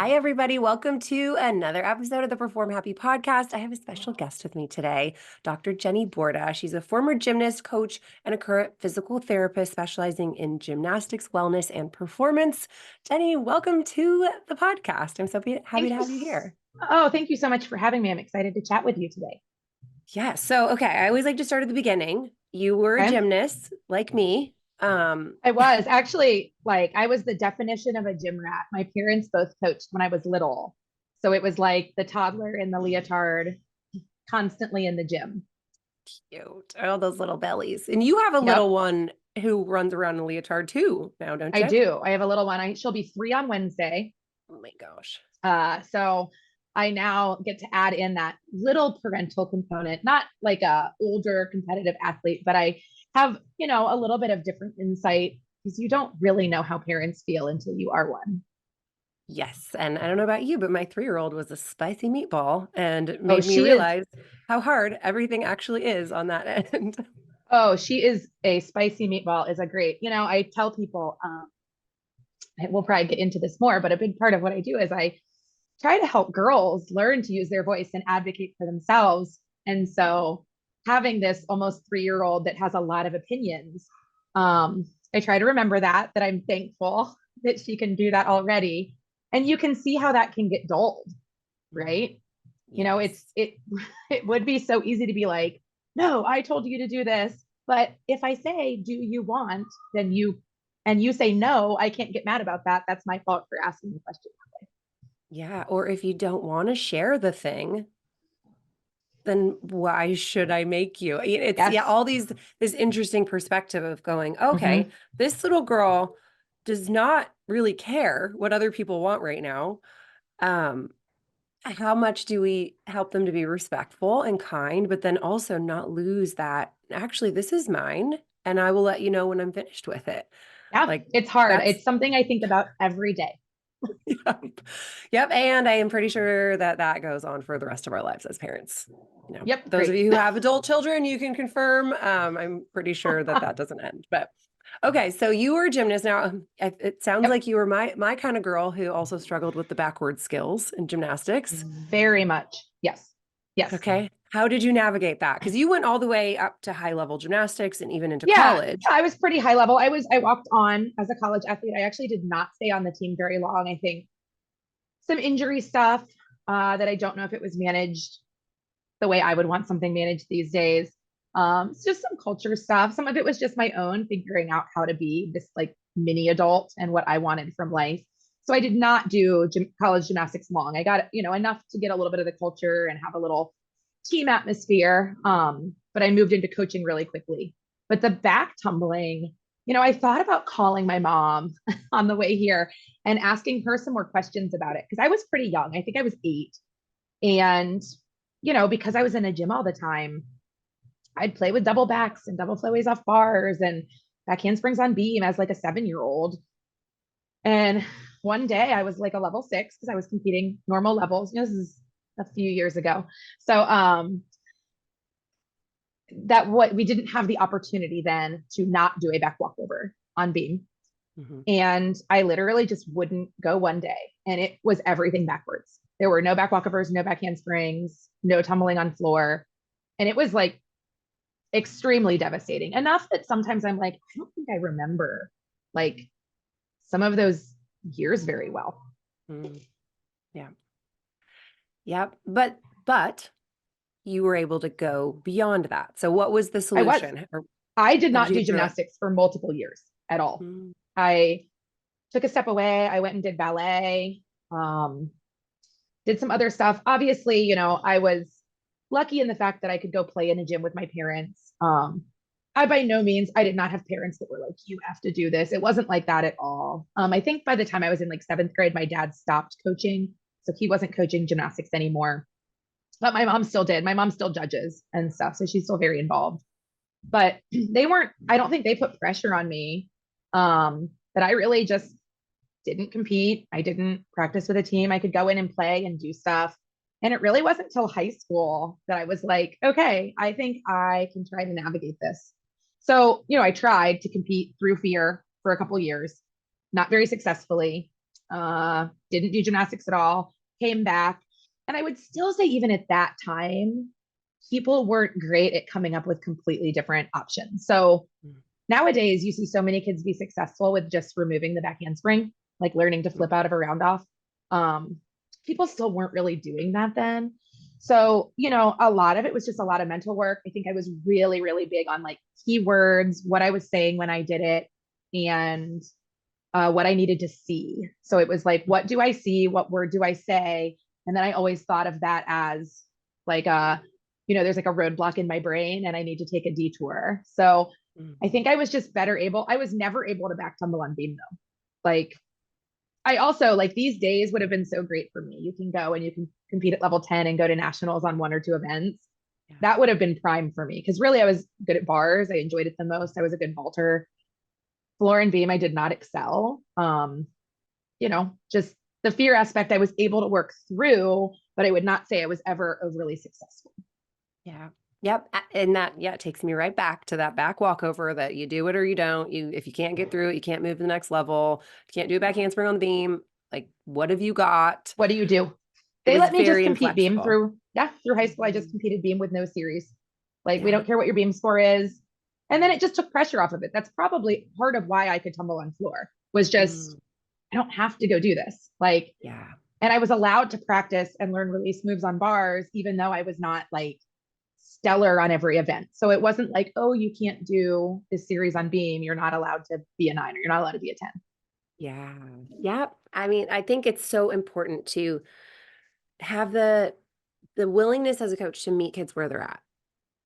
Hi, everybody. Welcome to another episode of the Perform Happy Podcast. I have a special guest with me today, Dr. Jenny Borda. She's a former gymnast, coach, and a current physical therapist specializing in gymnastics, wellness, and performance. Jenny, welcome to the podcast. I'm so happy to have you here. Oh, thank you so much for having me. I'm excited to chat with you today. Yeah. So, okay, I always like to start at the beginning. You were a Okay. gymnast like me. I was actually I was the definition of a gym rat. My parents both coached when I was little. So it was like the toddler in the leotard constantly in the gym. Cute. All those little bellies. And you have a little Yep, one who runs around in a leotard too now, don't I you? do. I have a little one. She'll be 3 on Wednesday. Oh my gosh. So I now get to add in that little parental component, not like a older competitive athlete, but I have, a little bit of different insight because you don't really know how parents feel until you are one. Yes. And I don't know about you, but my 3-year-old was a spicy meatball and Oh, made me she is realize how hard everything actually is on that end. Oh, she is a spicy meatball is a great, I tell people, we'll probably get into this more, but a big part of what I do is I try to help girls learn to use their voice and advocate for themselves. And so having this almost 3-year old that has a lot of opinions, I try to remember that I'm thankful that she can do that already. And you can see how that can get dulled, right? Yes. It it would be so easy to be like, no, I told you to do this. But if I say, do you want, then you say no, I can't get mad about that. That's my fault for asking the question. Yeah. Or if you don't want to share the thing, then why should I make you? It's Yes. all this interesting perspective of going, okay, Mm-hmm. this little girl does not really care what other people want right now. Um, how much do we help them to be respectful and kind, but then also not lose that, actually, this is mine, and I will let you know when I'm finished with it. Yeah, Like it's hard. that's It's something I think about every day. yep. Yep. And I am pretty sure that that goes on for the rest of our lives as parents. Yep, Those of great. you who have adult children, you can confirm. I'm pretty sure that that doesn't end. But okay, so you were a gymnast. Now, it sounds Yep, like you were my kind of girl who also struggled with the backward skills in gymnastics. very much. Yes. Yes. Okay. How did you navigate that? Because you went all the way up to high level gymnastics and even into Yeah, college. I was pretty high level. I walked on as a college athlete. I actually did not stay on the team very long. I think some injury stuff that I don't know if it was managed the way I would want something managed these days. It's just some culture stuff. Some of it was just my own figuring out how to be this like mini adult and what I wanted from life. So I did not do college gymnastics long. I got, enough to get a little bit of the culture and have a little team atmosphere. But I moved into coaching really quickly. But the back tumbling, I thought about calling my mom on the way here and asking her some more questions about it because I was pretty young. I think I was 8. And, because I was in a gym all the time, I'd play with double backs and double flyaways off bars and back handsprings on beam as like a 7-year-old. And one day I was like a level 6 because I was competing normal levels. This is a few years ago. So that what we didn't have the opportunity then to not do a back walkover on beam. Mhm. And I literally just wouldn't go one day. And it was everything backwards. There were no back walkovers, no back handsprings, no tumbling on floor. And it was like extremely devastating. Enough that sometimes I'm like, I don't think I remember like some of those years very well. Mm. Yeah. Yep. But you were able to go beyond that. So what was the I was. solution? Or I did how did not you do get through it? gymnastics for multiple years at all. Mm. I took a step away. I went and did ballet, um, did some other stuff. Obviously, I was lucky in the fact that I could go play in a gym with my parents. I by no means, I did not have parents that were like, you have to do this. It wasn't like that at all. I think by the time I was in like 7th grade, my dad stopped coaching. So he wasn't coaching gymnastics anymore. But my mom still did. My mom still judges and stuff. So she's still very involved. But they weren't, I don't think they put pressure on me. But I really just didn't compete. I didn't practice with a team. I could go in and play and do stuff. And it really wasn't until high school that I was like, okay, I think I can try to navigate this. So, I tried to compete through fear for a couple years, not very successfully. didn't do gymnastics at all, came back. And I would still say, even at that time, people weren't great at coming up with completely different options. So nowadays, you see so many kids be successful with just removing the back handspring, like learning to flip out of a round off. People still weren't really doing that then. So, a lot of it was just a lot of mental work. I think I was really, really big on like keywords, what I was saying when I did it, and what I needed to see. So it was like, what do I see? What word do I say? And then I always thought of that as like there's like a roadblock in my brain and I need to take a detour. So I think I was just better able. I was never able to back tumble on beam though. Like I also like these days would have been so great for me. You can go and you can compete at level 10 and go to nationals on 1 or 2 events. Yeah. That would have been prime for me because really I was good at bars. I enjoyed it the most. I was a good vaulter. Floor and beam, I did not excel. Just the fear aspect I was able to work through, but I would not say I was ever overly successful. Yeah. Yep. And that, it takes me right back to that back walkover that you do it or you don't. If you can't get through it, you can't move to the next level. You can't do a back handspring on the beam. Like, what have you got? What do you do? It They was let me just very compete beam inflexible. through high school. I just competed beam with no series. Like, we Yeah. don't care what your beam score is. And then it just took pressure off of it. That's probably part of why I could tumble on floor was just, I don't have to go do this. Like, Yeah. and I was allowed to practice and learn release moves on bars, even though I was not like stellar on every event. So it wasn't like, oh, you can't do this series on beam. You're not allowed to be a 9 or you're not allowed to be a 10. Yeah. Yep. I mean, I think it's so important to have the willingness as a coach to meet kids where they're at.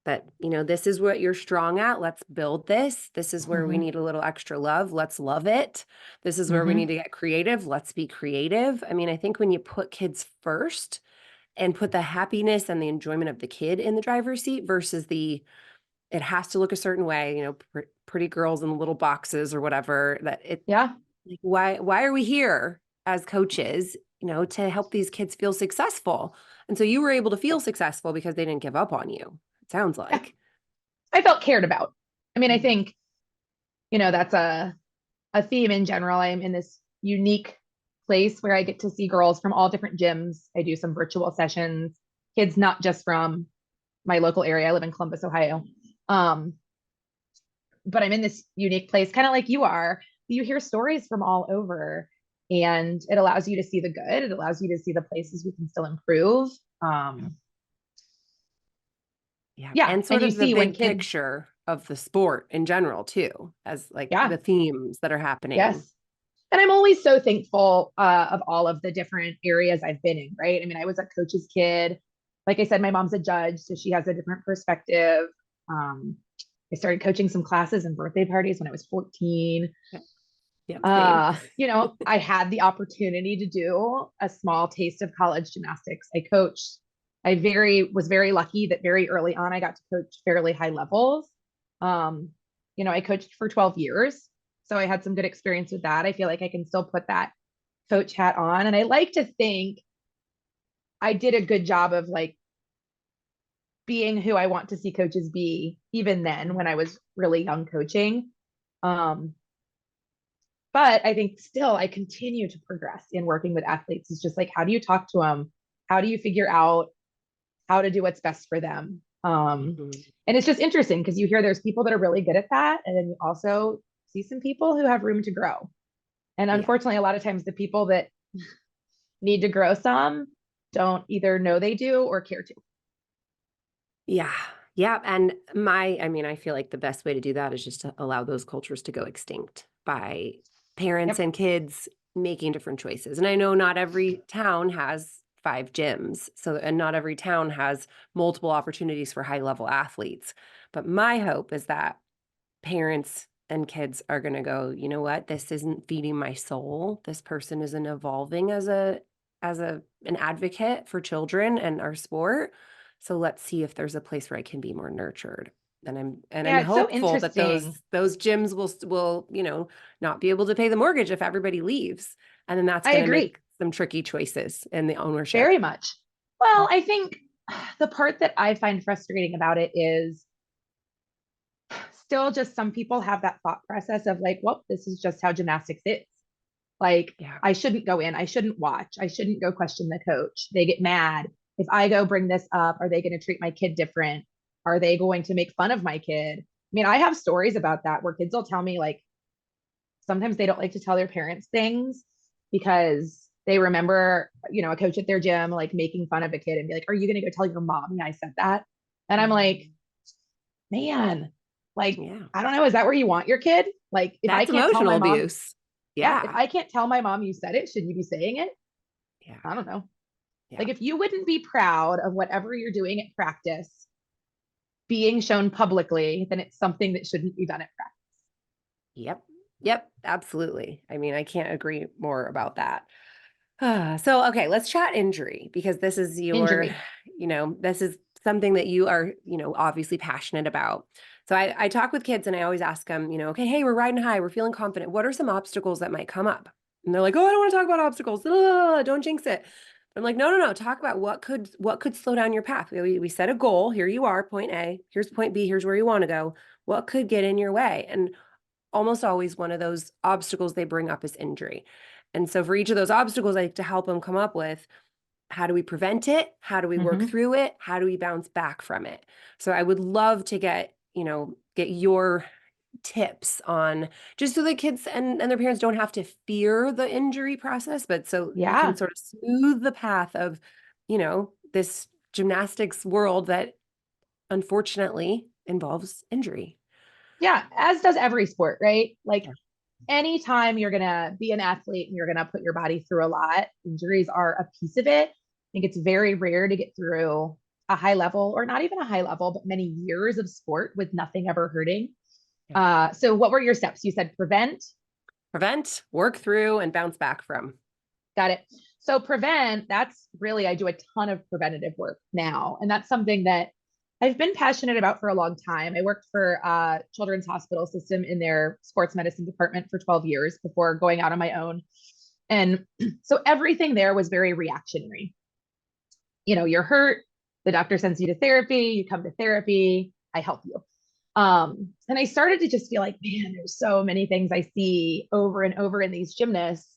That, this is what you're strong at. Let's build this. This is where we need a little extra love. Let's love it. This is where we need to get creative. Let's be creative. I mean, I think when you put kids first and put the happiness and the enjoyment of the kid in the driver's seat versus it has to look a certain way, pretty girls in little boxes or whatever, Yeah. like, why are we here as coaches, to help these kids feel successful? And so you were able to feel successful because they didn't give up on you. It sounds like. I felt cared about. I mean, I think, that's a theme in general. I'm in this unique place where I get to see girls from all different gyms. I do some virtual sessions, kids not just from my local area. I live in Columbus, Ohio. But I'm in this unique place, kind of like you are. You hear stories from all over, and it allows you to see the good. It allows you to see the places we can still improve. Yeah. And sort you of the see when big kids, picture of the sport in general too, as like yeah, the themes that are happening. yes. And I'm always so thankful of all of the different areas I've been in, right? I mean, I was a coach's kid. Like I said, my mom's a judge, so she has a different perspective. I started coaching some classes and birthday parties when I was 14. Same. I had the opportunity to do a small taste of college gymnastics. I was very lucky that very early on I got to coach fairly high levels. I coached for 12 years. So I had some good experience with that. I feel like I can still put that coach hat on. And I like to think I did a good job of like being who I want to see coaches be, even then when I was really young coaching. But I think still I continue to progress in working with athletes. It's just like, how do you talk to them? How do you figure out how to do what's best for them? And it's just interesting because you hear there's people that are really good at that. And then you also see some people who have room to grow. And unfortunately, a lot of times the people that need to grow some don't either know they do or care to. Yeah. Yeah. And I feel like the best way to do that is just to allow those cultures to go extinct by parents and kids making different choices. And I know not every town has 5 gyms. And not every town has multiple opportunities for high level athletes. But my hope is that parents and kids are going to go, you know what, this isn't feeding my soul. This person isn't evolving as an advocate for children and our sport. So let's see if there's a place where I can be more nurtured. And I'm It's so hopeful that interesting. those gyms will, not be able to pay the mortgage if everybody leaves. And then that's I going to agree make some tricky choices in the ownership. very much. Well, I think the part that I find frustrating about it is still just some people have that thought process of like, well, this is just how gymnastics is. Like, Yeah. I shouldn't go in. I shouldn't watch. I shouldn't go question the coach. They get mad. If I go bring this up, are they going to treat my kid different? Are they going to make fun of my kid? I mean, I have stories about that where kids will tell me, like, sometimes they don't like to tell their parents things because they remember, a coach at their gym, like, making fun of a kid and be like, are you going to go tell your mommy I said that? And I'm like, man, like, Yeah. I don't know. Is that where you want your kid? Like, if I That's can't tell emotional my mom, abuse. yeah, if Yeah. I can't tell my mom you said it, should you be saying it? Yeah. I don't know. Yeah. Like, if you wouldn't be proud of whatever you're doing at practice being shown publicly, then it's something that shouldn't be done at practice. Yep. Yep. Absolutely. I mean, I can't agree more about that. So, okay, let's chat injury because this is Injury. this is something that you are, obviously passionate about. So I talk with kids and I always ask them, okay, hey, we're riding high, we're feeling confident. What are some obstacles that might come up? And they're like, oh, I don't want to talk about obstacles. Don't jinx it. I'm like, no. Talk about what could slow down your path. We set a goal. Here you are, point A. Here's point B. Here's where you want to go. What could get in your way? And almost always one of those obstacles they bring up is injury. And so for each of those obstacles, I like to help them come up with how do we prevent it? How do we work Mm-hmm. through it? How do we bounce back from it? So I would love to get your tips on just so the kids and their parents don't have to fear the injury process, but so you can Yeah. sort of smooth the path of, this gymnastics world that unfortunately involves injury. Yeah. As does every sport, right? Like, Yeah. anytime you're going to be an athlete and you're going to put your body through a lot, injuries are a piece of it. I think it's very rare to get through a high level, or not even a high level, but many years of sport with nothing ever hurting. Yeah. So what were your steps? You said prevent. Prevent, work through, and bounce back from. Got it. So prevent, that's really, I do a ton of preventative work now. And that's something that I've been passionate about for a long time. I worked for Children's Hospital System in their sports medicine department for 12 years before going out on my own. And so everything there was very reactionary. You're hurt, the doctor sends you to therapy, you come to therapy, I help you. And I started to just feel like, man, there's so many things I see over and over in these gymnasts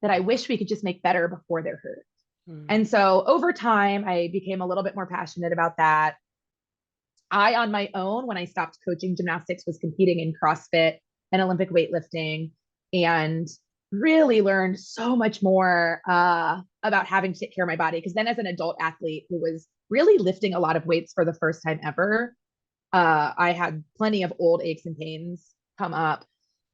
that I wish we could just make better before they're hurt. Mm. And so over time, I became a little bit more passionate about that. I, on my own, when I stopped coaching gymnastics, was competing in CrossFit and Olympic weightlifting, and really learned so much more about having to take care of my body. Because then, as an adult athlete who was really lifting a lot of weights for the first time ever, I had plenty of old aches and pains come up.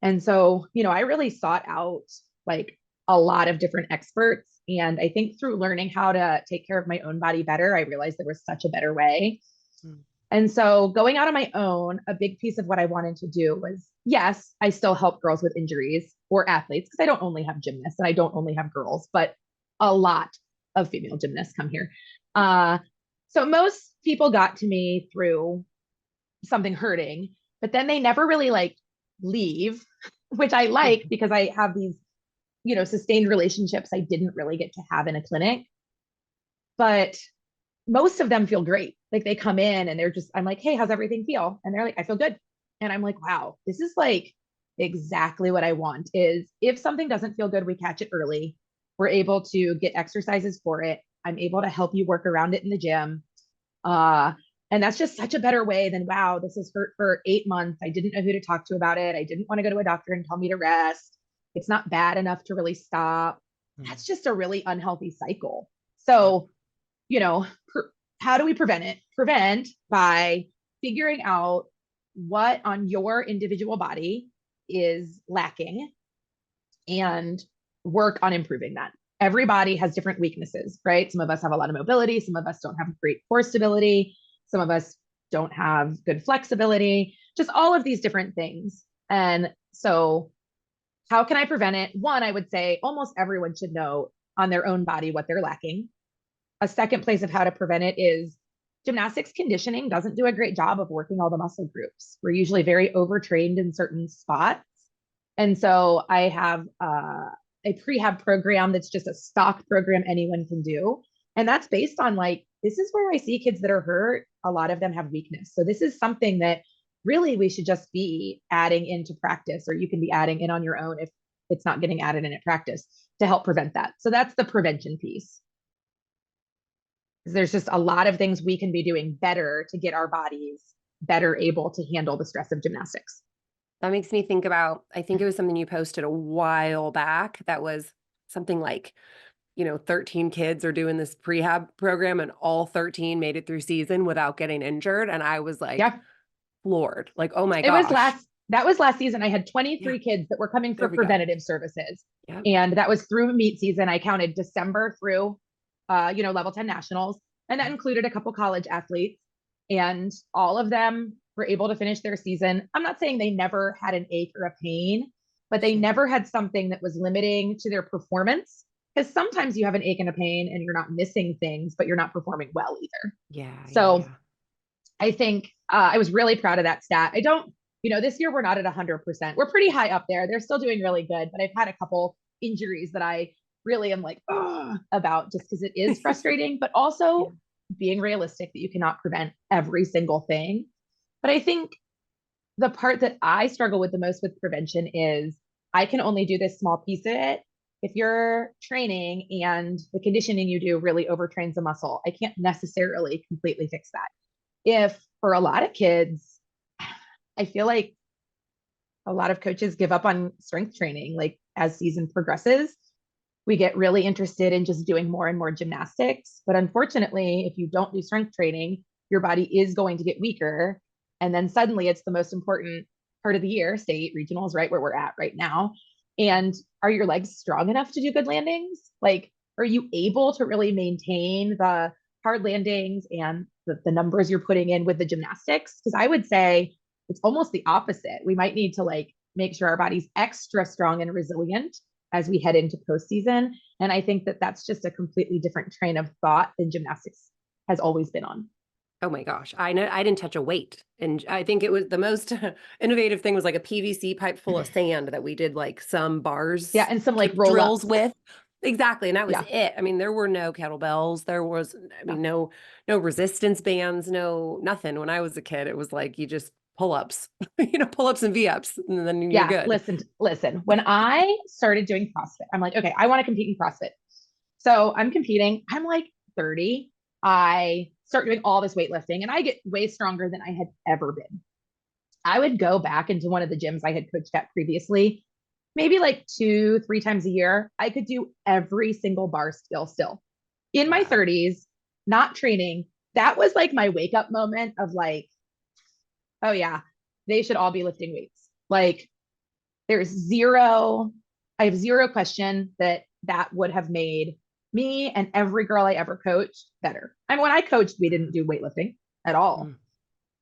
And so, I really sought out, like, a lot of different experts. And I think through learning how to take care of my own body better, I realized there was such a better way. Mm. And so going out on my own, a big piece of what I wanted to do was, yes, I still help girls with injuries or athletes, because I don't only have gymnasts and I don't only have girls, but a lot of female gymnasts come here. So most people got to me through something hurting, but then they never really, like, leave, which I like because I have these, sustained relationships I didn't really get to have in a clinic. But most of them feel great. Like, they come in and I'm like, hey, how's everything feel? And they're like, I feel good. And I'm like, wow, this is like exactly what I want. Is if something doesn't feel good, we catch it early. We're able to get exercises for it. I'm able to help you work around it in the gym. Uh, and that's just such a better way than, wow, this has hurt for 8 months. I didn't know who to talk to about it. I didn't want to go to a doctor and tell me to rest. It's not bad enough to really stop. Mm. That's just a really unhealthy cycle. So, you know, how do we prevent it? Prevent by figuring out what on your individual body is lacking and work on improving that. Everybody has different weaknesses, right? Some of us have a lot of mobility, some of us don't have great core stability, some of us don't have good flexibility, just all of these different things. And so, how can I prevent it? One, I would say almost everyone should know on their own body what they're lacking. A second place of how to prevent it is gymnastics conditioning doesn't do a great job of working all the muscle groups. We're usually very overtrained in certain spots. And so I have a prehab program that's just a stock program anyone can do. And that's based on, like, this is where I see kids that are hurt. A lot of them have weakness. So this is something that really we should just be adding into practice, or you can be adding in on your own if it's not getting added in at practice to help prevent that. So that's the prevention piece. There's just a lot of things we can be doing better to get our bodies better able to handle the stress of gymnastics. That makes me think about, I think it was something you posted a while back that was something like, 13 kids are doing this prehab program and all 13 made it through season without getting injured. And I was like, Yeah. floored. Like, oh my It was gosh. that was last season. I had 23 Yeah, kids that were coming there for we go. preventative services. Yep. And that was through meet season. I counted December through, level 10 nationals. And that included a couple college athletes. And all of them were able to finish their season. I'm not saying they never had an ache or a pain, but they never had something that was limiting to their performance. Because sometimes you have an ache and a pain and you're not missing things, but you're not performing well either. So I think I was really proud of that stat. I don't, this year we're not at 100%. We're pretty high up there. They're still doing really good, but I've had a couple injuries that I really am like, about just because it is frustrating, but also being realistic that you cannot prevent every single thing. But I think the part that I struggle with the most with prevention is I can only do this small piece of it. If you're training and the conditioning you do really overtrains the muscle, I can't necessarily completely fix that. If for a lot of kids, I feel like a lot of coaches give up on strength training. Like as season progresses, we get really interested in just doing more and more gymnastics. But unfortunately, if you don't do strength training, your body is going to get weaker. And then suddenly it's the most important part of the year, state regionals, right where we're at right now. And are your legs strong enough to do good landings? Like, are you able to really maintain the hard landings and the numbers you're putting in with the gymnastics? Because I would say it's almost the opposite. We might need to like make sure our body's extra strong and resilient as we head into postseason. And I think that that's just a completely different train of thought than gymnastics has always been on. Oh my gosh. I know I didn't touch a weight. And I think it was the most innovative thing was like a PVC pipe full of sand that we did like some Yeah. bars And some like like roll drills ups. with. Exactly. And that was Yeah. it. I mean, there were no kettlebells. There was, no resistance bands, no nothing. When I was a kid, it was like you just pull-ups, pull-ups and V-ups, and then you're Yeah. good. Listen. When I started doing CrossFit, I'm like, okay, I want to compete in CrossFit. So I'm competing. I'm like 30. I start doing all this weightlifting and I get way stronger than I had ever been. I would go back into one of the gyms I had coached at previously, maybe like 2, 3 times a year. I could do every single bar still. In my Wow. 30s, not training. That was like my wake up moment of like, oh yeah, they should all be lifting weights. Like there's I have zero question that that would have made me and every girl I ever coached better. I mean, when I coached, we didn't do weightlifting at all. Mm.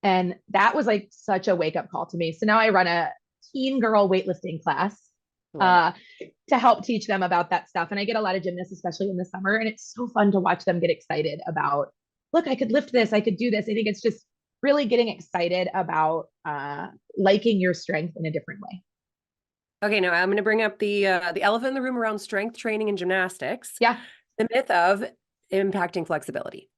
And that was like such a wake up call to me. So now I run a teen girl weightlifting class Love it. uh, to help teach them about that stuff. And I get a lot of gymnasts, especially in the summer. And it's so fun to watch them get excited about, look, I could lift this, I could do this. I think it's just really getting excited about liking your strength in a different way. Okay, now I'm going to bring up the elephant in the room around strength training and gymnastics. Yeah. The myth of impacting flexibility.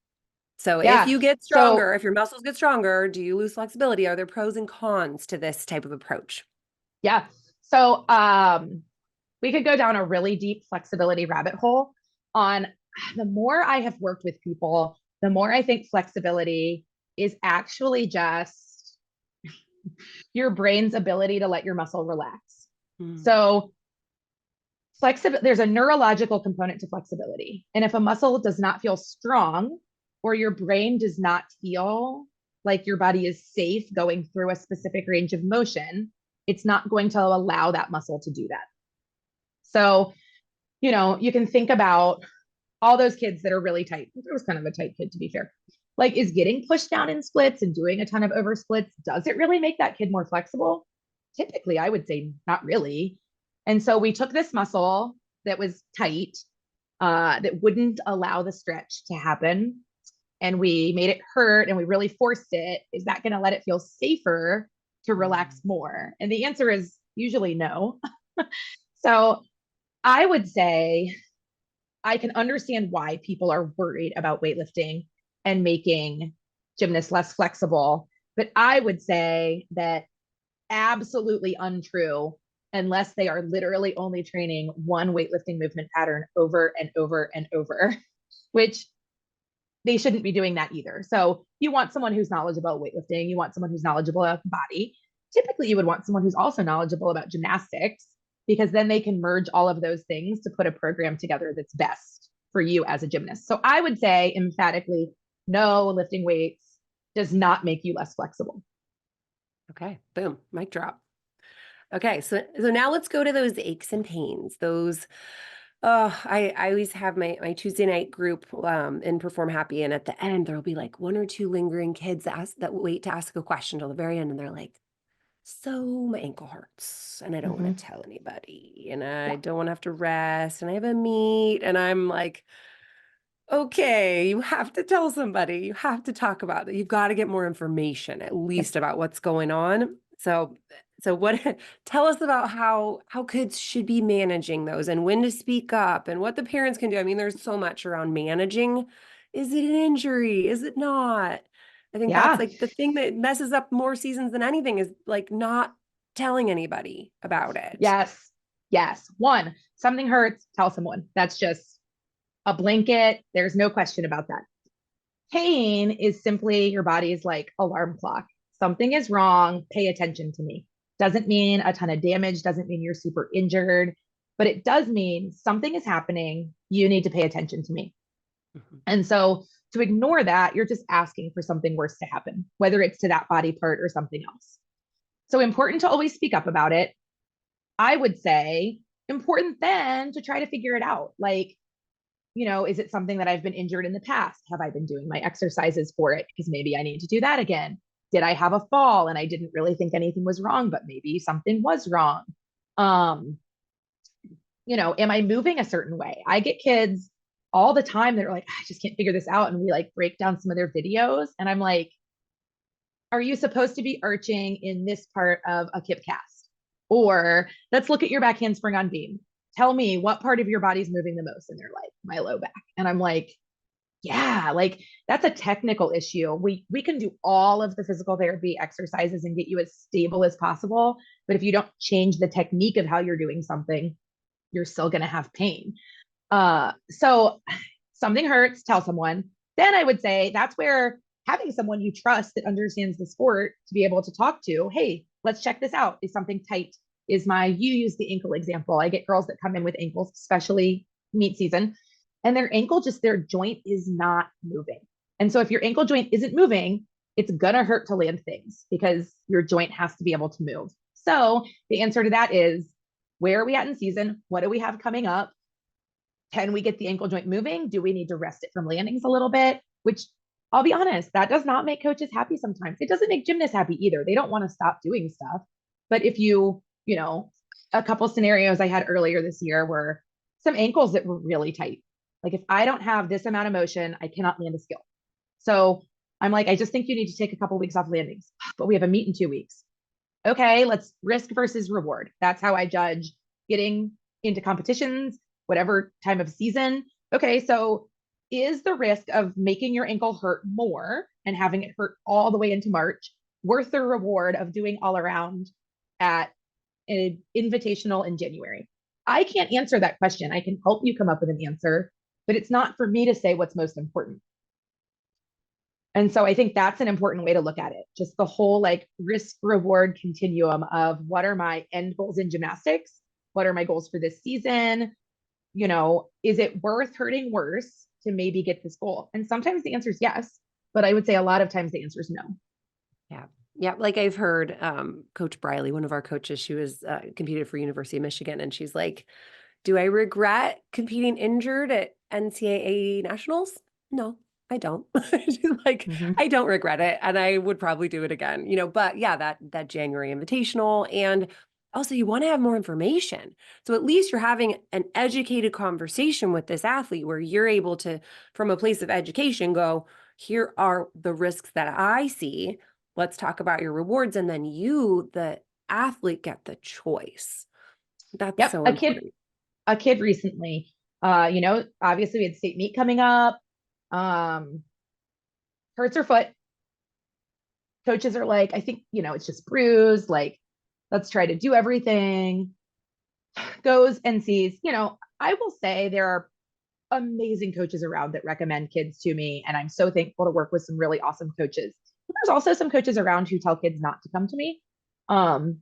So if Yeah. you get So stronger, if your muscles get stronger, do you lose flexibility? Are there pros and cons to this type of approach? yeah. So we could go down a really deep flexibility rabbit hole on the more I have worked with people, the more I think flexibility is actually just your brain's ability to let your muscle relax. Mm. So there's a neurological component to flexibility. And if a muscle does not feel strong or your brain does not feel like your body is safe going through a specific range of motion, it's not going to allow that muscle to do that. So, you can think about all those kids that are really tight. I was kind of a tight kid, to be fair. Like, is getting pushed down in splits and doing a ton of over splits, does it really make that kid more flexible? Typically, I would say not really. And so we took this muscle that was tight, that wouldn't allow the stretch to happen, and we made it hurt and we really forced it. Is that going to let it feel safer to relax more? And the answer is usually no. So I would say I can understand why people are worried about weightlifting and making gymnasts less flexible. But I would say that absolutely untrue unless they are literally only training one weightlifting movement pattern over and over and over, which they shouldn't be doing that either. So you want someone who's knowledgeable about weightlifting. You want someone who's knowledgeable about the body. Typically, you would want someone who's also knowledgeable about gymnastics, because then they can merge all of those things to put a program together that's best for you as a gymnast. So I would say emphatically, no, lifting weights does not make you less flexible. Okay, boom, mic drop. Okay, so now let's go to those aches and pains. Those, I always have my Tuesday night group in Perform Happy, and at the end there'll be like one or two lingering kids that wait to ask a question till the very end, and they're like, "So my ankle hurts, and I don't want to tell anybody, and I don't want to have to rest, and I have a meet," and I'm like, okay, you have to tell somebody. You have to talk about it. You've got to get more information, at least about what's going on. So what, tell us about how kids should be managing those and when to speak up and what the parents can do. I mean, there's so much around managing. Is it an injury? Is it not? I think that's Yeah. like the thing that messes up more seasons than anything is like not telling anybody about it. Yes. Yes. One, something hurts, tell someone. That's just a blanket. There's no question about that. Pain is simply your body's like alarm clock. Something is wrong. Pay attention to me. Doesn't mean a ton of damage, doesn't mean you're super injured, but it does mean something is happening. You need to pay attention to me. Mhm. And so to ignore that, you're just asking for something worse to happen, whether it's to that body part or something else. So important to always speak up about it. I would say important then to try to figure it out. Like, is it something that I've been injured in the past? Have I been doing my exercises for it? Because maybe I need to do that again. Did I have a fall and I didn't really think anything was wrong, but maybe something was wrong? Um, am I moving a certain way? I get kids all the time that are like, I just can't figure this out. And we like break down some of their videos. And I'm like, are you supposed to be arching in this part of a kip cast? Or let's look at your back handspring on beam. Tell me what part of your body's moving the most. And they're like, my low back. And I'm like, yeah, like that's a technical issue. We can do all of the physical therapy exercises and get you as stable as possible. But if you don't change the technique of how you're doing something, you're still going to have pain. So something hurts, tell someone. Then I would say that's where having someone you trust that understands the sport to be able to talk to, hey, let's check this out. Is something tight? You use the ankle example. I get girls that come in with ankles, especially meet season, and their ankle, just their joint is not moving. And so if your ankle joint isn't moving, it's going to hurt to land things because your joint has to be able to move. So the answer to that is, where are we at in season? What do we have coming up? Can we get the ankle joint moving? Do we need to rest it from landings a little bit? Which I'll be honest, that does not make coaches happy sometimes. It doesn't make gymnasts happy either. They don't want to stop doing stuff. But if a couple scenarios I had earlier this year were some ankles that were really tight. Like if I don't have this amount of motion, I cannot land a skill. So I'm like, I just think you need to take a couple weeks off landings, but we have a meet in 2 weeks. Okay, let's risk versus reward. That's how I judge getting into competitions, whatever time of season. Okay, so is the risk of making your ankle hurt more and having it hurt all the way into March worth the reward of doing all around at an invitational in January? I can't answer that question. I can help you come up with an answer, but it's not for me to say what's most important. And so I think that's an important way to look at it. Just the whole like risk reward continuum of what are my end goals in gymnastics? What are my goals for this season? Is it worth hurting worse to maybe get this goal? And sometimes the answer is yes, but I would say a lot of times the answer is no. Yeah. Yeah. Like I've heard Coach Briley, one of our coaches, she was competed for University of Michigan, and she's like, do I regret competing injured at NCAA nationals? No, I don't. She's like, Mm-hmm. I don't regret it. And I would probably do it again, but yeah, that January invitational. And also you want to have more information. So at least you're having an educated conversation with this athlete where you're able to, from a place of education, go, here are the risks that I see. Let's talk about your rewards. And then you, the athlete, get the choice. That's Yep. so important. A kid recently, obviously we had state meet coming up, um, hurts her foot. Coaches are like, I think, it's just bruised. Like, let's try to do everything. goes and sees, I will say there are amazing coaches around that recommend kids to me. And I'm so thankful to work with some really awesome coaches. But there's also some coaches around who tell kids not to come to me. Um,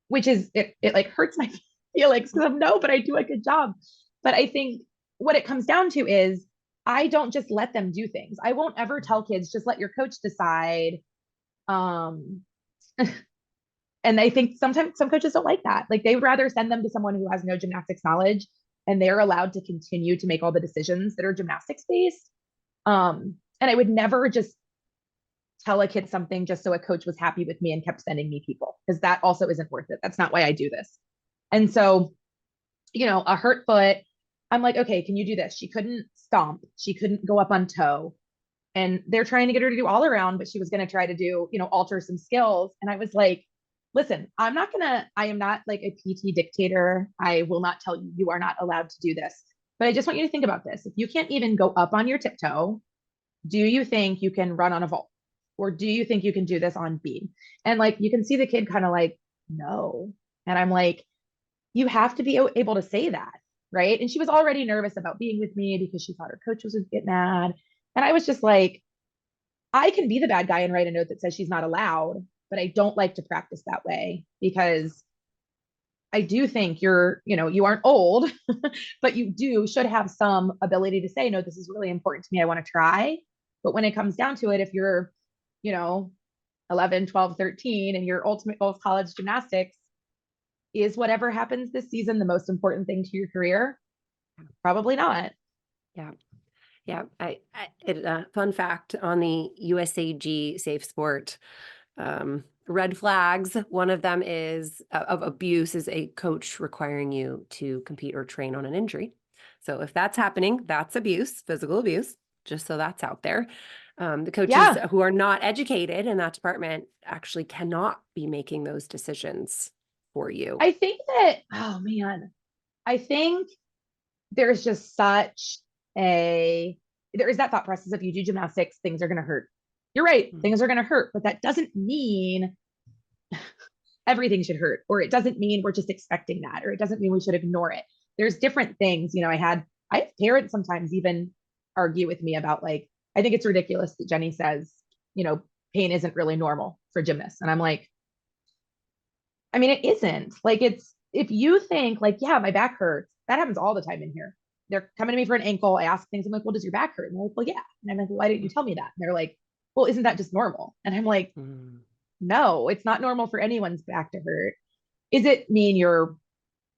which is it like hurts my feelings because I'm no, but I do a good job. But I think what it comes down to is I don't just let them do things. I won't ever tell kids just let your coach decide. Um, and I think sometimes some coaches don't like that. Like they would rather send them to someone who has no gymnastics knowledge and they're allowed to continue to make all the decisions that are gymnastics based. And I would never just tell a kid something just so a coach was happy with me and kept sending me people because that also isn't worth it. That's not why I do this. And so, a hurt foot, I'm like, okay, can you do this? She couldn't stomp. She couldn't go up on toe. And they're trying to get her to do all around, but she was going to try to do, alter some skills. And I was like, listen, I am not like a PT dictator. I will not tell you, you are not allowed to do this. But I just want you to think about this. If you can't even go up on your tiptoe, do you think you can run on a vault? Or do you think you can do this on beam? And like, you can see the kid kind of like, no. And I'm like, you have to be able to say that. Right. And she was already nervous about being with me because she thought her coach was going to get mad. And I was just like, I can be the bad guy and write a note that says she's not allowed, but I don't like to practice that way because I do think you aren't old, but you should have some ability to say, no, this is really important to me. I want to try. But when it comes down to it, if you're, you know, 11, 12, 13, and your ultimate goal is college gymnastics, is whatever happens this season the most important thing to your career? Probably not. Yeah. Yeah. Fun fact on the USAG Safe Sport, red flags. One of them is of abuse is a coach requiring you to compete or train on an injury. So if that's happening, that's abuse, physical abuse, just so that's out there. The coaches Yeah. who are not educated in that department actually cannot be making those decisions for you. I think that, oh man, I think there's just there is that thought process. If you do gymnastics, things are going to hurt. You're right. Mm. Things are going to hurt, but that doesn't mean everything should hurt, or it doesn't mean we're just expecting that, or it doesn't mean we should ignore it. There's different things. I have parents sometimes even argue with me about like, I think it's ridiculous that Jenny says, pain isn't really normal for gymnasts. And I'm like, I mean, it isn't. Like if you think like, yeah, my back hurts, that happens all the time in here. They're coming to me for an ankle. I ask things. I'm like, well, does your back hurt? And they're like, well, yeah. And I'm like, well, why didn't you tell me that? And they're like, well, isn't that just normal? And I'm like, Mm. no, it's not normal for anyone's back to hurt. Is it mean you're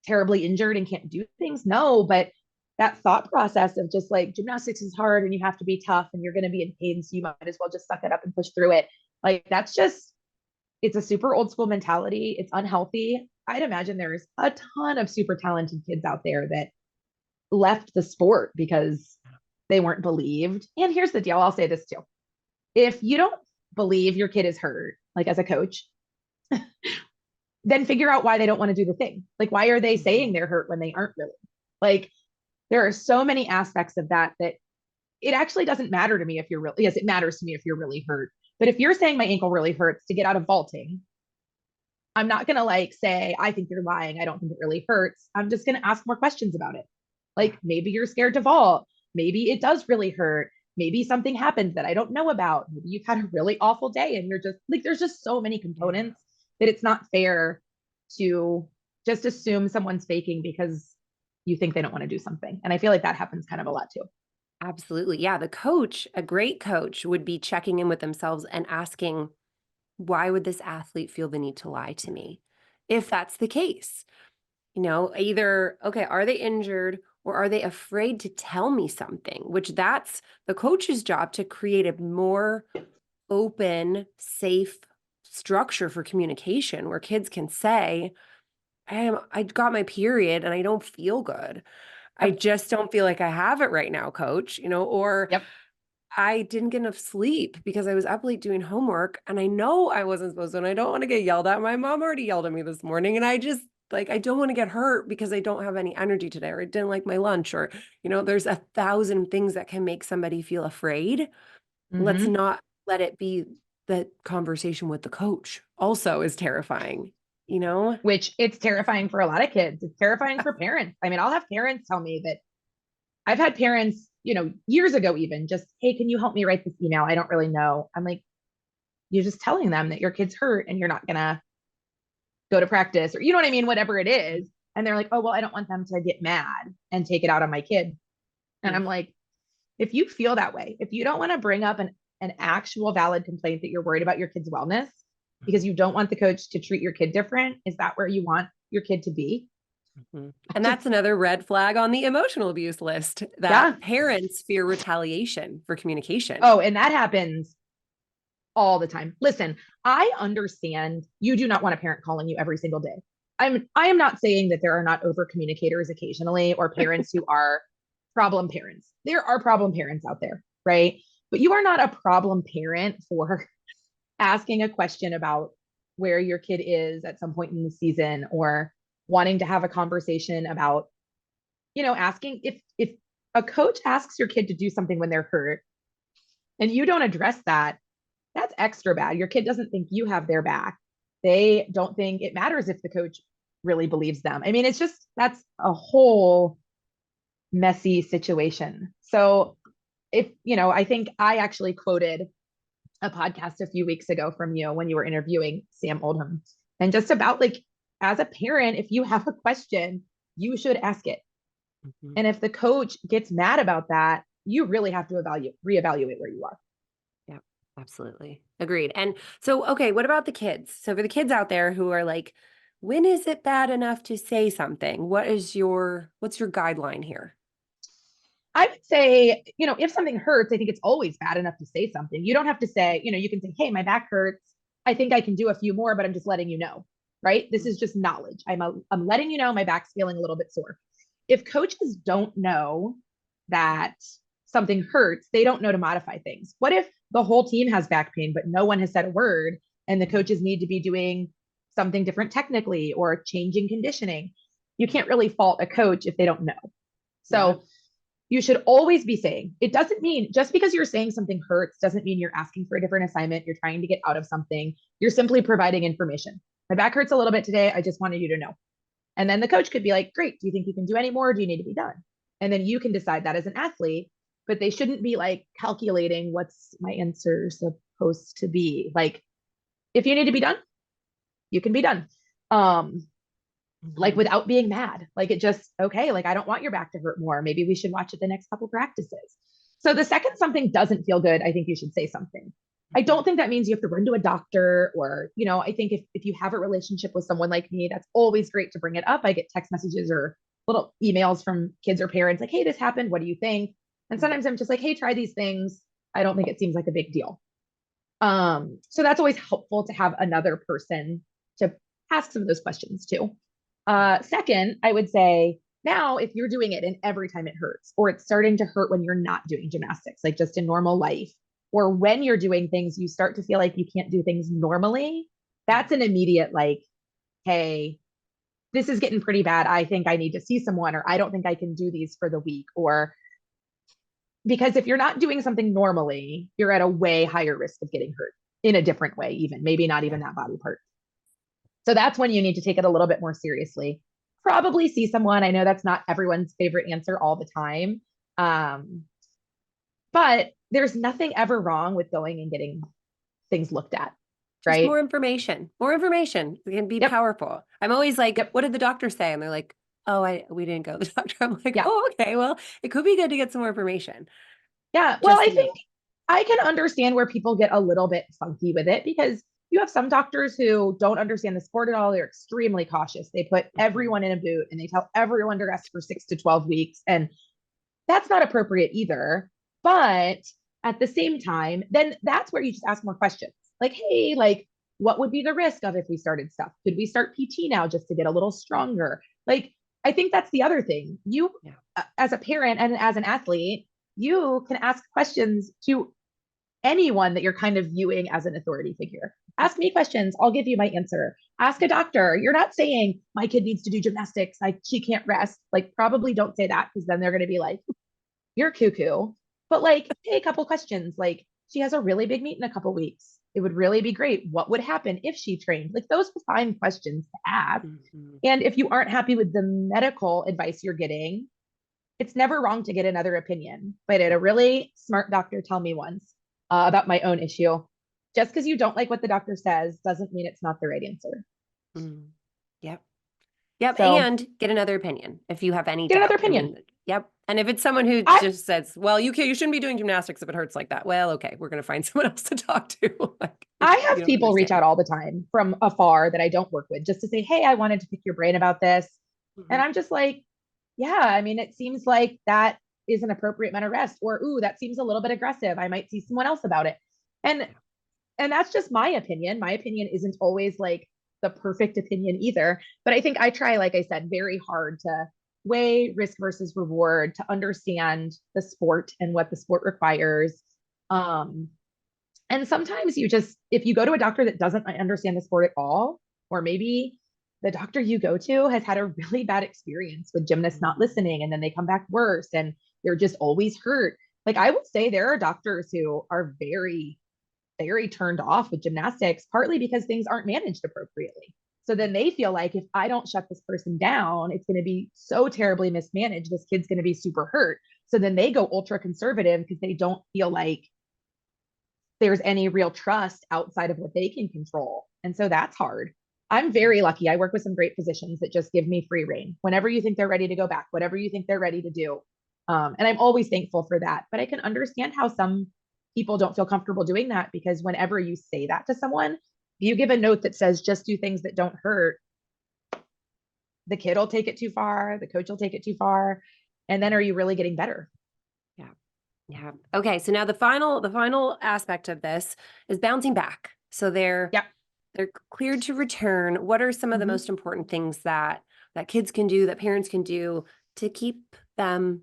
terribly injured and can't do things? No, but that thought process of just like gymnastics is hard and you have to be tough and you're going to be in pain, so you might as well just suck it up and push through it. Like that's just, it's a super old school mentality. It's unhealthy. I'd imagine there's a ton of super talented kids out there that left the sport because they weren't believed. And here's the deal, I'll say this too. If you don't believe your kid is hurt, like as a coach, then figure out why they don't want to do the thing. Like, why are they saying they're hurt when they aren't really? Like, there are so many aspects of that it actually doesn't matter to me if you're really, yes, it matters to me if you're really hurt. But if you're saying my ankle really hurts to get out of vaulting, I'm not going to like say, I think you're lying. I don't think it really hurts. I'm just going to ask more questions about it. Like, maybe you're scared to vault. Maybe it does really hurt. Maybe something happened that I don't know about. Maybe you've had a really awful day and you're just like, there's just so many components that it's not fair to just assume someone's faking because you think they don't want to do something. And I feel like that happens kind of a lot too. Absolutely. Yeah. The coach, a great coach, would be checking in with themselves and asking, why would this athlete feel the need to lie to me? If that's the case, either, okay, are they injured or are they afraid to tell me something? Which that's the coach's job to create a more open, safe structure for communication where kids can say, I got my period and I don't feel good. I Yep. just don't feel like I have it right now, coach, or Yep. I didn't get enough sleep because I was up late doing homework and I know I wasn't supposed to, and I don't want to get yelled at. My mom already yelled at me this morning and I just I don't want to get hurt because I don't have any energy today or I didn't like my lunch or, there's 1,000 things that can make somebody feel afraid. Let's Mm-hmm. not let it be the conversation with the coach also is terrifying. you know? which it's terrifying for a lot of kids. It's terrifying for parents. I mean, I'll have parents tell me that I've had parents, years ago, even just, hey, can you help me write this email? I don't really know. I'm like, you're just telling them that your kid's hurt and you're not going to go to practice, or you know what I mean? Whatever it is. And they're like, oh, well, I don't want them to get mad and take it out on my kid. And Mm. I'm like, if you feel that way, if you don't want to bring up an actual valid complaint that you're worried about your kid's wellness because you don't want the coach to treat your kid different, is that where you want your kid to be? Mhm. And that's another red flag on the emotional abuse list, Yeah. that parents fear retaliation for communication. Oh, and that happens all the time. Listen, I understand you do not want a parent calling you every single day. I am not saying that there are not over communicators occasionally or parents who are problem parents. There are problem parents out there, right? But you are not a problem parent for asking a question about where your kid is at some point in the season, or wanting to have a conversation about, asking if a coach asks your kid to do something when they're hurt and you don't address that, that's extra bad. Your kid doesn't think you have their back. They don't think it matters if the coach really believes them. I mean, it's just, that's a whole messy situation. So I think I actually quoted a podcast a few weeks ago from you when you were interviewing Sam Oldham, and just about like, as a parent, if you have a question, you should ask it. Mhm. And if the coach gets mad about that, you really have to reevaluate where you are. Yeah, absolutely. Agreed. And so, okay, what about the kids? So for the kids out there who are like, when is it bad enough to say something? What's your guideline here? I would say, if something hurts, I think it's always bad enough to say something. You don't have to say, you can say, hey, my back hurts. I think I can do a few more, but I'm just letting you know, right? This is just knowledge. I'm letting you know my back's feeling a little bit sore. If coaches don't know that something hurts, they don't know to modify things. What if the whole team has back pain, but no one has said a word, and the coaches need to be doing something different technically or changing conditioning? You can't really fault a coach if they don't know. Yeah. So you should always be saying, it doesn't mean just because you're saying something hurts doesn't mean you're asking for a different assignment. You're trying to get out of something. You're simply providing information. My back hurts a little bit today. I just wanted you to know. And then the coach could be like, great. Do you think you can do any more? Or do you need to be done? And then you can decide that as an athlete, but they shouldn't be like calculating what's my answer supposed to be. Like, if you need to be done, you can be done. Like Mhm. without being mad. Like, it just, okay, like I don't want your back to hurt more. Maybe we should watch it the next couple practices. So the second something doesn't feel good, I think you should say something. I Mhm. don't think that means you have to run to a doctor, or, I think if you have a relationship with someone like me, that's always great to bring it up. I get text messages or little emails from kids or parents like, hey, this happened. What do you think? And sometimes I'm just like, hey, try these things. I don't think it seems like a big deal. So that's always helpful to have another person to ask some of those questions too. Second, I would say, now if you're doing it and every time it hurts, or it's starting to hurt when you're not doing gymnastics, like just in normal life, or when you're doing things, you start to feel like you can't do things normally, that's an immediate like, hey, this is getting pretty bad. I think I need to see someone, or I don't think I can do these for the week. Or because if you're not doing something normally, you're at a way higher risk of getting hurt in a different way, even maybe not Yeah. even that body part. So that's when you need to take it a little bit more seriously. Probably see someone. I know that's not everyone's favorite answer all the time. Um, but there's nothing ever wrong with going and getting things looked at, Just right? more information. More information can be Yep. powerful. I'm always like, Yep. what did the doctor say? And they're like, oh, we didn't go to the doctor. I'm like, Yeah. oh, okay. Well, it could be good to get some more information. Yeah. Well, Just I enough. think I can understand where people get a little bit funky with it, because you have some doctors who don't understand the sport at all. They're extremely cautious. They put Mhm. everyone in a boot and they tell everyone to rest for 6 to 12 weeks. And that's not appropriate either. But at the same time, then that's where you just ask more questions. Like, hey, like, what would be the risk of if we started stuff? Could we start PT now just to get a little stronger? Like, I think that's the other thing. You, Yeah. as a parent and as an athlete, you can ask questions to anyone that you're kind of viewing as an authority figure. Ask me questions. I'll give you my answer. Ask a doctor. You're not saying my kid needs to do gymnastics. Like, she can't rest. Like, probably don't say that, because then they're going to be like, you're cuckoo. But like, hey, a couple questions. Like, she has a really big meet in a couple weeks. It would really be great. What would happen if she trained? Like those are fine questions to ask. Mhm. And if you aren't happy with the medical advice you're getting, it's never wrong to get another opinion. But I had Yeah. a really smart doctor tell me once about my own issue. Just because you don't like what the doctor says doesn't mean it's not the right answer. Mm. Yep. Yep. So And get another opinion if you have any get another doubt. I opinion. mean, yep. And if it's someone who I just says, well, you shouldn't be doing gymnastics if it hurts like that. Well, okay, we're going to find someone else to talk to. Like, if I you have don't people reach understand. out all the time from afar that I don't work with just to say, hey, I wanted to pick your brain about this. And Mhm. I'm just like, yeah, I mean, it seems like that is an appropriate amount of rest, or ooh, that seems a little bit aggressive. I might see someone else about it. And Yeah. and that's just my opinion. My opinion isn't always like the perfect opinion either. But I think I try, like I said, very hard to weigh risk versus reward, to understand the sport and what the sport requires. Um, and sometimes you just, if you go to a doctor that doesn't understand the sport at all, or maybe the doctor you go to has had a really bad experience with gymnasts not Mhm. listening and then they come back worse and they're just always hurt. Like I would say there are doctors who are very turned off with gymnastics, partly because things aren't managed appropriately. So then they feel like if I don't shut this person down, it's going to be so terribly mismanaged. This kid's going to be super hurt. So then they go ultra conservative because they don't feel like there's any real trust outside of what they can control. And so that's hard. I'm very lucky. I work with some great physicians that just give me free reign. Whenever you think they're ready to go back, whatever you think they're ready to do. And I'm always thankful for that. But I can understand how some people don't feel comfortable doing that because whenever you say that to someone, you give a note that says just do things that don't hurt, the kid will take it too far, the coach will take it too far. And then are you really getting better? Yeah. Yeah. Okay. So now the final aspect of this is bouncing back. So Yeah. they're cleared to return. What are some of the Mm-hmm. most important things that kids can do, that parents can do to keep them,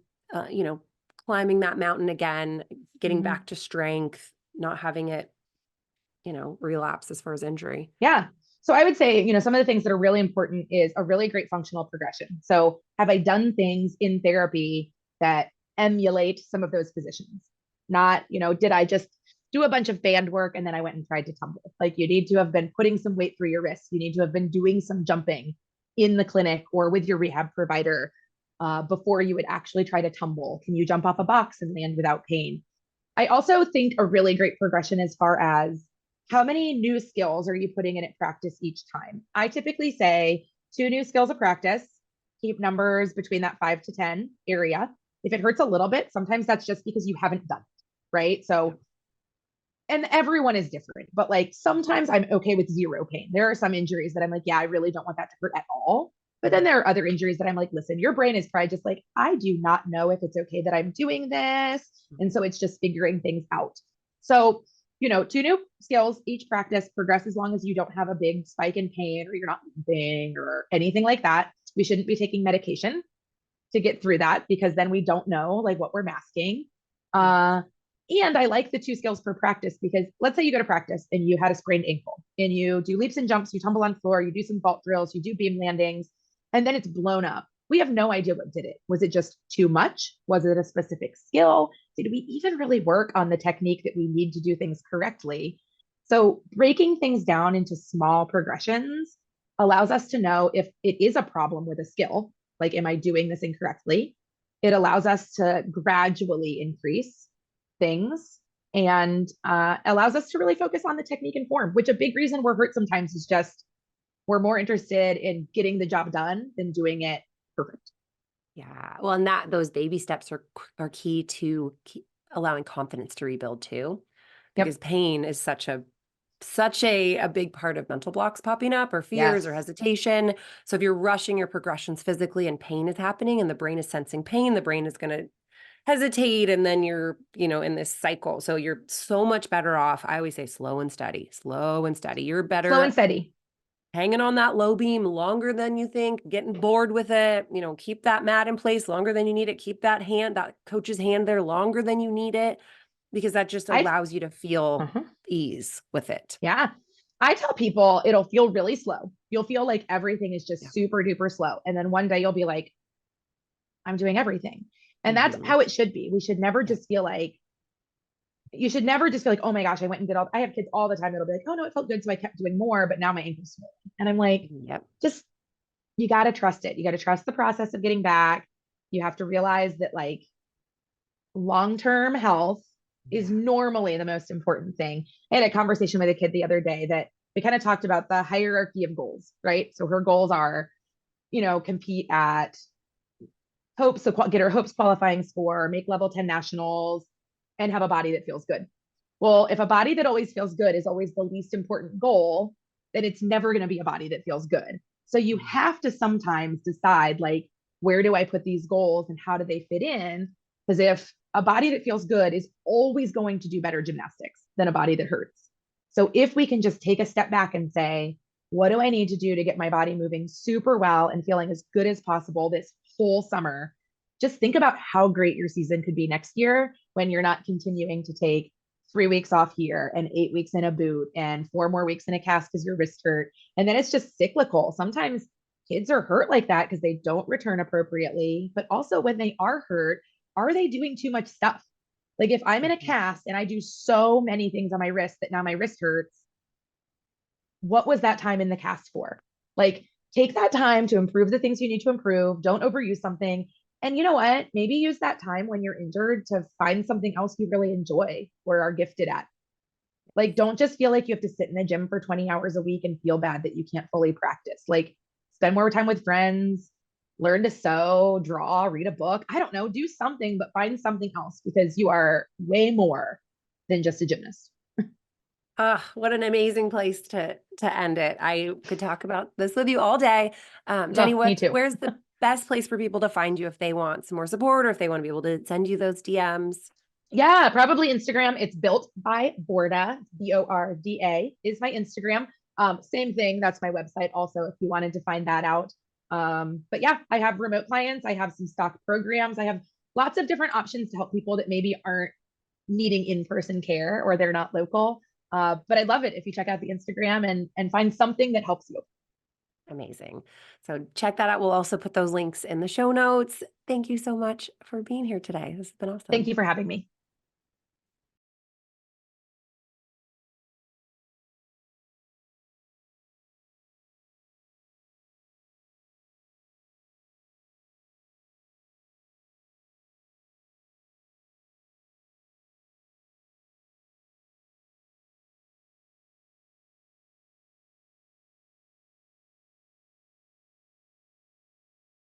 climbing that mountain again, getting Mm-hmm. back to strength, not having it, relapse as far as injury? Yeah. So I would say, some of the things that are really important is a really great functional progression. So have I done things in therapy that emulate some of those positions? Not, did I just do a bunch of band work and then I went and tried to tumble? Like you need to have been putting some weight through your wrists. You need to have been doing some jumping in the clinic or with your rehab provider before you would actually try to tumble. Can you jump off a box and land without pain? I also think a really great progression as far as how many new skills are you putting in at practice each time? I typically say 2 new skills of practice, keep numbers between that 5 to 10 area. If it hurts a little bit, sometimes that's just because you haven't done it, right? Yeah. So, and everyone is different, but like sometimes I'm okay with zero pain. There are some injuries that I'm like, yeah, I really don't want that to hurt at all. But then there are other injuries that I'm like, listen, your brain is probably just like, I do not know if it's okay that I'm doing this. And so it's just figuring things out. So, 2 new skills each practice, progress as long as you don't have a big spike in pain or you're not limping or anything like that. We shouldn't be taking medication to get through that because then we don't know like what we're masking. Yeah. And I like the 2 skills per practice because let's say you go to practice and you had a sprained ankle and you do leaps and jumps, you tumble on floor, you do some vault drills, you do beam landings, and then it's blown up. We have no idea what did it. Was it just too much? Was it a specific skill? Did we even really work on the technique that we need to do things correctly? So breaking things down into small progressions allows us to know if it is a problem with a skill, like, am I doing this incorrectly? It allows us to gradually increase things and allows us to really focus on the technique and form, which a big reason we're hurt sometimes is just we're more interested in getting the job done than doing it perfect. Yeah. Well, and those baby steps are key to allowing confidence to rebuild too, Yep. because pain is such a big part of mental blocks popping up or fears or Yes. hesitation. So if you're rushing your progressions physically and pain is happening and the brain is sensing pain, the brain is going to hesitate and then you're, in this cycle. So you're so much better off. I always say slow and steady, slow and steady. You're Slow better and steady. hanging on that low beam longer than you think, getting bored with it, keep that mat in place longer than you need it, keep that coach's hand there longer than you need it, because that just I allows you to feel uh-huh. ease with it. Yeah. I tell people it'll feel really slow. You'll feel like everything is Yeah. just super duper slow. And then one day you'll be like, I'm doing everything. And that's Mhm. how it should be. We should never Yeah. just feel like you should never just feel like, oh my gosh, I went and did all, I have kids all the time. It'll be like, oh no, it felt good. So I kept doing more, but now my ankle's swollen. And I'm like, Yep. just, you got to trust it. You got to trust the process of getting back. You have to realize that like long-term health is Yeah. normally the most important thing. I had a conversation with a kid the other day that we kind of talked about the hierarchy of goals, right? So her goals are, compete at hopes, so get her hopes qualifying score, make level 10 nationals, and have a body that feels good. Well, if a body that always feels good is always the least important goal, then it's never going to be a body that feels good. So you have to sometimes decide, like, where do I put these goals and how do they fit in? Because if a body that feels good is always going to do better gymnastics than a body that hurts. So if we can just take a step back and say, what do I need to do to get my body moving super well and feeling as good as possible this whole summer? Just think about how great your season could be next year when you're not continuing to take 3 weeks off here and 8 weeks in a boot and 4 more weeks in a cast because your wrist hurt. And then it's just cyclical. Sometimes kids are hurt like that because they don't return appropriately. But also when they are hurt, are they doing too much stuff? Like if I'm in a cast and I do so many things on my wrist that now my wrist hurts, what was that time in the cast for? Like, take that time to improve the things you need to improve. Don't overuse something. And you know what? Maybe use that time when you're injured to find something else you really enjoy or are gifted at. Like, don't just feel like you have to sit in the gym for 20 hours a week and feel bad that you can't fully practice. Like, spend more time with friends, learn to sew, draw, read a book. I don't know, do something, but find something else because you are way more than just a gymnast. What an amazing place to end it. I could talk about this with you all day. Jenny, Oh, me too. where's the best place for people to find you if they want some more support or if they want to be able to send you those DMs? Yeah, probably Instagram. It's built by Borda, Borda is my Instagram. Same thing. That's my website also, if you wanted to find that out. But yeah, I have remote clients. I have some stock programs. I have lots of different options to help people that maybe aren't needing in-person care or they're not local. But I love it if you check out the Instagram and find something that helps you. Amazing. So check that out. We'll also put those links in the show notes. Thank you so much for being here today. This has been Thank awesome. you for having me.